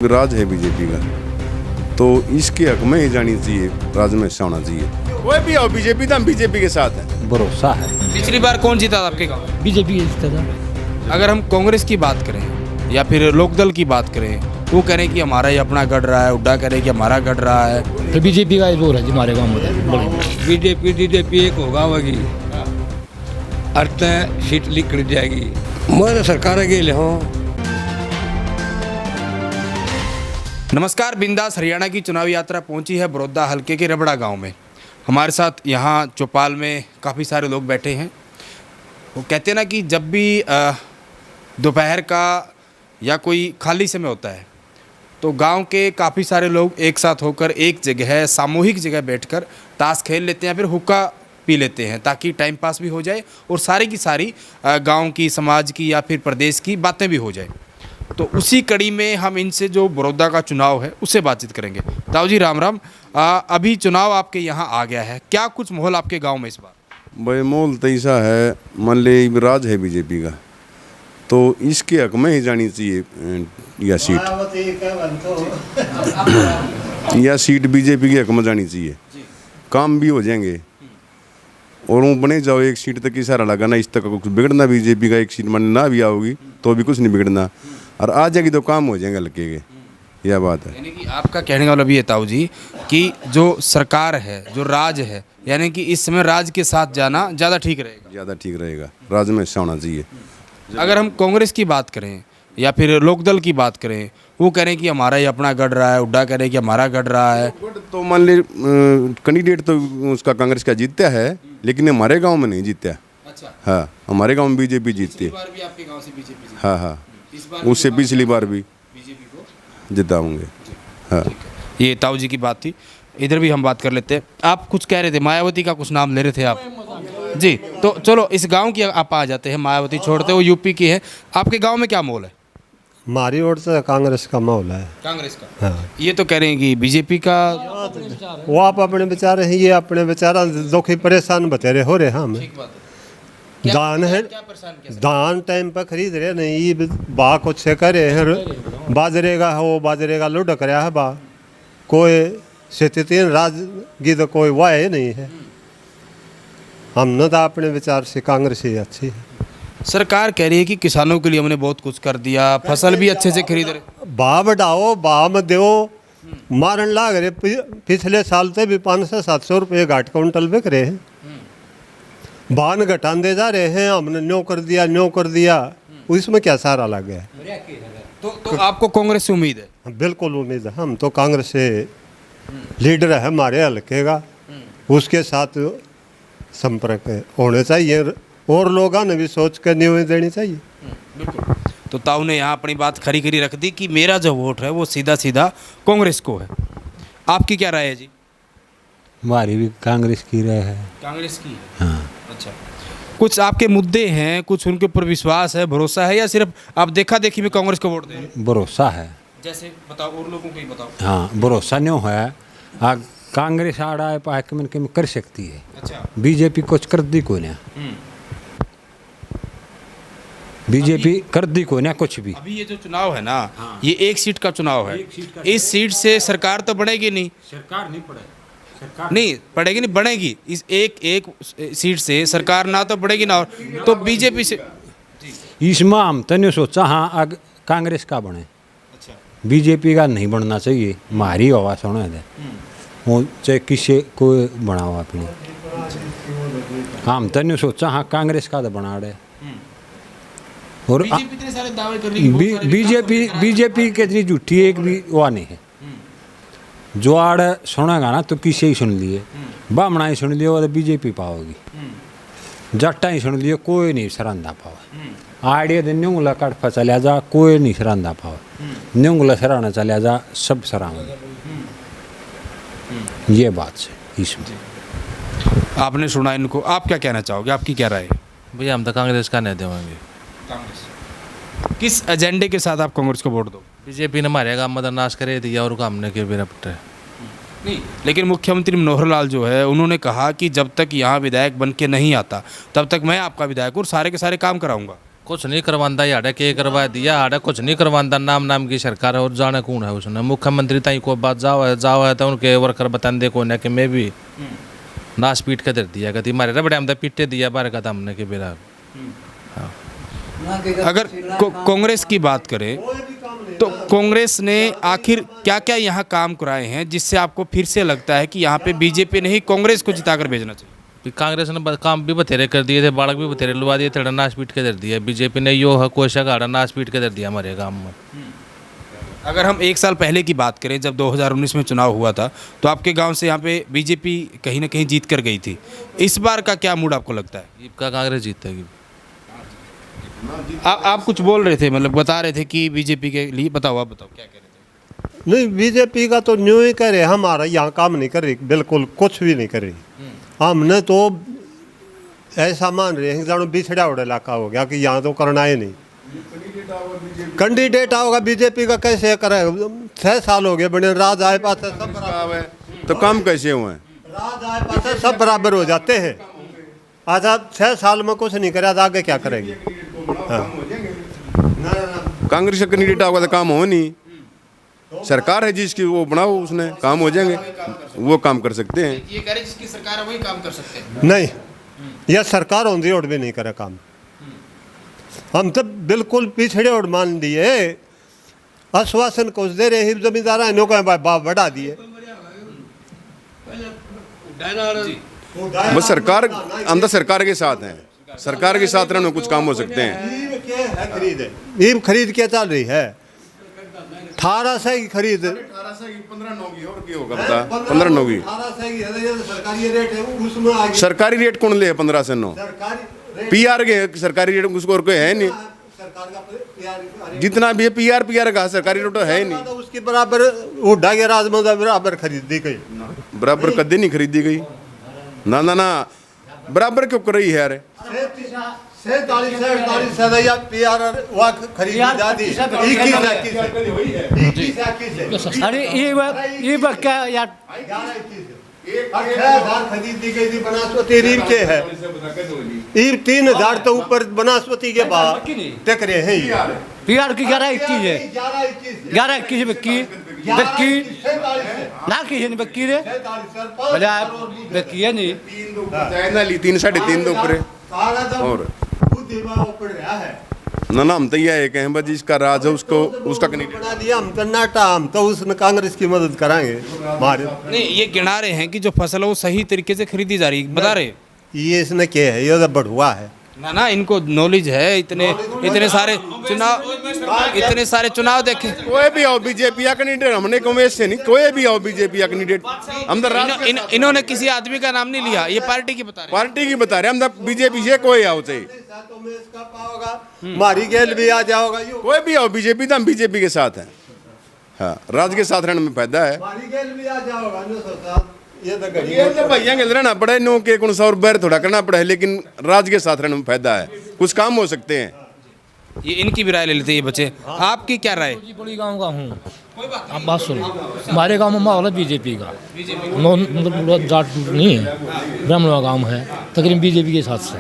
राज है बीजेपी का, तो इसके हक में ही जानी चाहिए, राज में हिस्सा होना चाहिए। कोई भी हो बीजेपी तो हम बीजेपी के साथ हैं। भरोसा है। पिछली बार कौन जीता था आपके गांव में? बीजेपी जीता था। अगर हम कांग्रेस की बात करें या फिर लोकदल की बात करें, वो करें कि हमारा ही अपना गढ़ रहा है, उड्डा करें कि हमारा गढ़ रहा है, तो बीजेपी का जोर है जी हमारे गाँव में। बीजेपी एक होगा वही अर्थ सीट निकल जाएगी। मैं सरकार गेले हो। नमस्कार, बिंदास हरियाणा की चुनावी यात्रा पहुंची है बड़ौदा हलके के रबड़ा गांव में। हमारे साथ यहाँ चौपाल में काफ़ी सारे लोग बैठे हैं। वो कहते हैं ना कि जब भी दोपहर का या कोई खाली समय होता है तो गांव के काफ़ी सारे लोग एक साथ होकर एक जगह सामूहिक जगह बैठकर ताश खेल लेते हैं, फिर हुक्का पी लेते हैं, ताकि टाइम पास भी हो जाए और सारी की सारी गांव की, समाज की या फिर प्रदेश की बातें भी हो जाए। तो उसी कड़ी में हम इनसे जो बड़ौदा का चुनाव है उससे बातचीत करेंगे। ताऊ जी राम राम। अभी चुनाव आपके यहाँ आ गया है, क्या कुछ माहौल आपके गांव में इस बार? भाई माहौल तो ऐसा है, मान ले राज है बीजेपी का, तो इसके हक में ही जानी चाहिए या सीट बीजेपी के हक में जानी चाहिए। काम भी हो जाएंगे और वो बने जाओ। एक सीट तक की सारा लगाना, इस तक कुछ बिगड़ना बीजेपी का, एक सीट मन ना भी आओगी तो भी कुछ नहीं बिगड़ना, और आ जाएगी तो काम हो जाएंगे हल्के के। यह बात है। यानी कि आपका कहने का मतलब ये ताऊ जी कि जो सरकार है, जो राज है, यानी कि इस समय राज के साथ जाना ज़्यादा ठीक रहेगा। ज़्यादा ठीक रहेगा, राज में हिस्सा होना चाहिए। अगर हम कांग्रेस की बात करें या फिर लोकदल की बात करें, वो करें कि हमारा ही अपना गढ़ रहा है, उड्डा करें कि हमारा गढ़ रहा है, तो मान ले कैंडिडेट तो उसका कांग्रेस का जीतता है, लेकिन हमारे गांव में नहीं जीतता। अच्छा, हाँ, हमारे गांव में बीजेपी जीतती है। बार भी आपके गांव से बीजेपी हाँ हाँ, इस बार उससे पिछली बार भी बीजेपी को जिताऊंगे। हाँ, ये ताऊ जी की बात थी। इधर भी हम बात कर लेते हैं। आप कुछ कह रहे थे, मायावती का कुछ नाम ले रहे थे आप जी। तो चलो इस गांव की आप आ जाते हैं, मायावती छोड़ते हो, यूपी की है। आपके गांव में क्या माहौल है? हमारी ओर से कांग्रेस का माहौल है। कांग्रेस का। हाँ, ये तो कह रहे हैं कि बीजेपी का। वो आप अपने विचार हैं, ये अपने विचार दुखी परेशान बतेरे हो रहे हम। दान है, दान टाइम पर खरीद रहे नहीं, ये बा कुछ से करे हैं। बाजरे का हो, बाजरे का लुढ़क रहा है बा, कोई स्थिति राजगी तो कोई वाह नहीं है। हमने तो अपने विचार से कांग्रेस ही अच्छी है। सरकार कह रही है कि किसानों के लिए हमने बहुत कुछ कर दिया, फसल भी अच्छे से खरीद रहे। भाव बढ़ाओ, भाव में दो, मारन लाग रहे। पिछले साल से भी 500-700 रुपये घाट क्विंटल बिक रहे हैं। भान घटाते जा रहे हैं, हमने न्यो कर दिया, उसमें क्या सारा लग गया। तो आपको कांग्रेस से उम्मीद है? बिल्कुल उम्मीद है, हम तो कांग्रेस से लीडर है हमारे हल्के का, उसके साथ संपर्क होने चाहिए और लोगों ने भी सोच कर न्यूज देनी चाहिए। बिल्कुल। तो ताऊ ने यहाँ अपनी बात खरी खरी रख दी कि मेरा जो वोट है वो सीधा सीधा कांग्रेस को है। आपकी क्या राय है जी? हमारी भी कांग्रेस की राय है। कांग्रेस की? हाँ। अच्छा, कुछ आपके मुद्दे हैं, कुछ उनके ऊपर विश्वास है, भरोसा है, या सिर्फ आप देखा देखी में कांग्रेस को वोट दे रहे हैं? भरोसा है। जैसे बताओ, और लोगों को ही बताओ। हाँ, भरोसा नहीं है। कांग्रेस आड़ा है पाक में कर सकती है। अच्छा। बीजेपी कुछ कर दी कोई ना, बीजेपी कर दी कोई ना कुछ भी। अभी ये जो चुनाव है ना, ये एक सीट का चुनाव है। इस सीट से सरकार तो बनेगी नहीं। सरकार नहीं पड़े, नहीं पड़ेगी, नहीं बनेगी। इस एक सीट से सरकार ना तो बढ़ेगी ना, और तो बीजेपी से। इसमें हम तो नहीं सोचा हाँ कांग्रेस का बने। अच्छा। बीजेपी का नहीं बनना चाहिए, हमारी आवाज़ होने दे, वो चाहे किसी को बनाओ अपनी। हम तो नहीं सोचा हाँ कांग्रेस का तो बना रहे। और इतने सारे दावे कर रही है। बीजेपी के इतनी झूठी एक भी हुआ नहीं है। जो आड़ सुनेगा ना तो किसे ही सुन लिए, बामणा ही सुन लियो तो बीजेपी पाओगी, जट्टा ही सुन लियो कोई नहीं सरांदा पावे। आड़े दिन न्यूंगला कटफा चलिया जा, कोई नहीं सरांदा पावे। न्यूंगला सराहना चलिया जा, सब सराहना। ये बात है इसमें। आपने सुना इनको, आप क्या कहना चाहोगे? आपकी क्या राय है? भैया हम तो कांग्रेस का नहीं देंगे। कांग्रेस। किस एजेंडे के साथ आप कांग्रेस को वोट दो? बीजेपी ने हमारे काम मदद नाश करे दिया और हमने के बेरा पट्टे नहीं, लेकिन मुख्यमंत्री मनोहर लाल जो है उन्होंने कहा कि जब तक यहाँ विधायक बन के नहीं आता तब तक मैं आपका विधायक और सारे के सारे काम कराऊंगा। कुछ नहीं करवांदा याडे के करवा दिया हाडे कुछ नहीं करवांदा नाम की सरकार है और जाने कौन है उसने मुख्यमंत्री ताई को बात जाओ है तो उनके वर्कर बताते को कि मैं भी नाश पीट के दे दिया कहती मारे रबड़े हम पीटे दिया बारे का हमने के बेरा। अगर कांग्रेस की बात करें तो कांग्रेस ने आखिर क्या क्या यहाँ काम कराए हैं जिससे आपको फिर से लगता है कि यहाँ पे बीजेपी ने ही कांग्रेस को जिताकर भेजना चाहिए? कांग्रेस ने काम भी बथेरे कर दिए थे बालक भी बथेरे लुवा दिए थे नाश पीट के दे दिया बीजेपी ने यो है कोशा का नाश पीट के दे दिया हमारे गाँव में। अगर हम एक साल पहले की बात करें जब 2019 में चुनाव हुआ था तो आपके गांव से यहाँ पे बीजेपी कहीं ना कहीं जीत कर गई थी। इस बार का क्या मूड आपको लगता है? का कांग्रेस जीतेगी। आप कुछ बोल रहे थे मतलब बता रहे थे कि बीजेपी के लिए बताओ आप बताओ क्या कह रहे थे? नहीं बीजेपी का तो न्यू ही करे हमारा यहाँ काम नहीं कर रही बिल्कुल कुछ भी नहीं कर रही। हमने तो ऐसा मान रहे हैं जानो बिछड़ा हुआ इलाका हो गया कि यहाँ तो करना ही नहीं। कैंडिडेट आओगा बीजेपी का कैसे करे 6 साल हो गए बने राज आए पास सब बराबर तो काम कैसे हुए हैं? राज आए पास सब बराबर हो जाते हैं। अच्छा 6 साल में कुछ नहीं करा तो आगे क्या करेंगे? कांग्रेस का कैंडिडेट होगा तो काम हो नहीं। सरकार है जिसकी वो बनाओ उसने काम हो जाएंगे वो काम कर सकते हैं। ये कह रहे जिसकी सरकार है वही काम कर सकते हैं। नहीं यह सरकार होती और भी नहीं करे काम। हम तो बिल्कुल पिछड़े और मान दिए आश्वासन कुछ दे रहे जमींदार है नौकर बाप बढ़ा दिए। बस सरकार हम तो सरकार के साथ हैं सरकार के साथ रहने कुछ काम हो सकते हैं। ईम खरीद क्या चल रही है 1800 की खरीद 15 की सरकारी रेट कौन ले 15 से 9 पीआर के सरकारी रेट उसको और कोई है नहीं। जितना भी है पीआर का सरकारी रेट है नहीं। उसके बराबर वो ढागे राज में बराबर खरीदी गई बराबर कदे नहीं खरीदी गई ना ना ना बराबर क्यों कर रही है यार? 47 अरे ये क्या यार 1000 खरीदी गई थी बनास्पति रीम के है 3000 तो ऊपर बनास्पति के बाद टकरे हैं पीआर की 11-21 है 11-21 बक्की ना की बक्की रे बक्की है नहीं 3 साढ़े 3 दो ऊपर और ना ना हम तो यह है कहें जिसका राज है उसको उसका कैंडिडेट बना दिया हम तो नाटा हम तो उसने कांग्रेस की मदद कराएंगे हमारे। नहीं ये गिना रहे हैं कि जो फसल है वो सही तरीके से खरीदी जा रही है बता रहे ये इसने क्या है ये तो बढ़ुआ है ना इनको नॉलेज है इतने सारे चुनाव देखे। कोई भी आओ बीजेपी का कैंडिडेट हमने कांग्रेस से नहीं कोई भी आओ बीजेपी का कैंडिडेट हम तो इन्होंने किसी आदमी का नाम नहीं लिया ये पार्टी की बता रहे हम तो बीजेपी से कोई आओ चाहिए मारी गेल भी आ जाओगा कोई भी आओ बीजेपी तो हम बीजेपी के साथ हैं। हाँ राज्य के साथ रहने में फायदा है। मारी गेल भी आ जाओगा ये तो भैया के रहना पड़े नो के कौन सा और बैर थोड़ा करना पड़ा है लेकिन राज्य के साथ रहने में फायदा है कुछ काम हो सकते हैं। ये इनकी भी राय ले लेते हैं ये बच्चे। आपकी क्या राय? बड़ी गांव का हूँ आप बात सुनो हमारे गांव में माहौल है बीजेपी का मतलब जाट नहीं है ब्राह्मण गांव है तकरीबन बीजेपी के साथ से।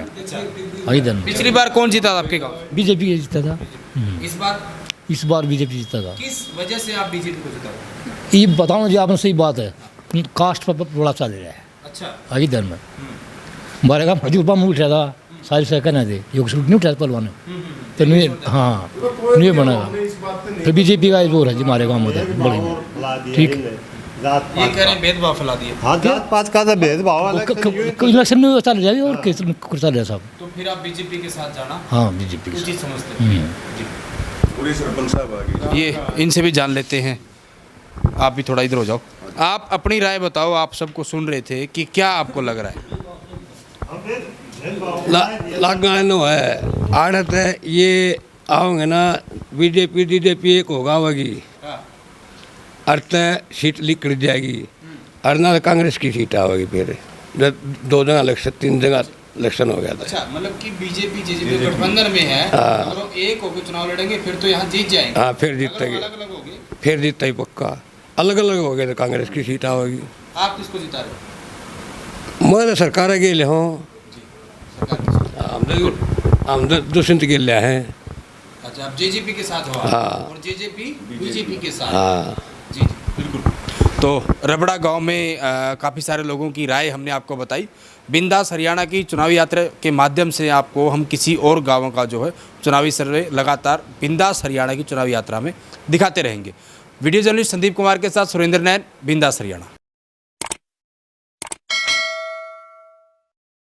दिन पिछली बार कौन जीता था आपके गाँव? बीजेपी के जीता था। इस बार बीजेपी जीता था। किस वजह से आप बीजेपी को जिता? ये बताओ जी आपने सही बात है कास्ट पर बड़ा चल रहा है। अच्छा दिन में हमारे गाँव हजूर बम उठा था सारी से कहना थे योग नहीं उठा पलवान तो नहीं हाँ नहीं बनेगा तो बीजेपी का जोर है जी हमारे गाँव में बड़ी ठीक ये कह रहे हैं भेदभाव फैला दिए। हाँ जात पात का तो भेदभाव इलेक्शन में चल रहा है और किस चल रहा है साहब। तो फिर आप बीजेपी के साथ जाना हाँ बीजेपी उचित समझते हैं। ये इनसे भी जान लेते हैं। आप भी थोड़ा इधर हो जाओ आप अपनी राय बताओ। आप सबको सुन रहे थे कि क्या आपको लग रहा है? लगना है आड़त है ये आओगे ना बीजेपी एक होगा होगी अर्थ सीट लिख जाएगी और ना कांग्रेस की सीट आओगी फिर 2 जगह इलेक्शन 3 जगह इलेक्शन हो गया था। अच्छा मतलब कि बीजेपी गठबंधन में है तो एक होकर चुनाव लड़ेंगे फिर तो यहाँ जीत जाएंगे। हाँ फिर जीतेगी फिर जीतता ही पक्का अलग अलग हो गए तो कांग्रेस की सीट आओगी। आप किसको जिता रहे हो? मैं सरकार गेले हूँ हम दुष्यंत गिल्ला हैं। अच्छा, अब जेजेपी के साथ हुआ हाँ। और जेजेपी बीजेपी के साथ। हाँ जी बिल्कुल। तो रबड़ा गांव में काफ़ी सारे लोगों की राय हमने आपको बताई। बिंदास हरियाणा की चुनावी यात्रा के माध्यम से आपको हम किसी और गांवों का जो है चुनावी सर्वे लगातार बिंदास हरियाणा की चुनावी यात्रा में दिखाते रहेंगे। वीडियो जर्नलिस्ट संदीप कुमार के साथ सुरेंद्र नैन, बिंदास हरियाणा।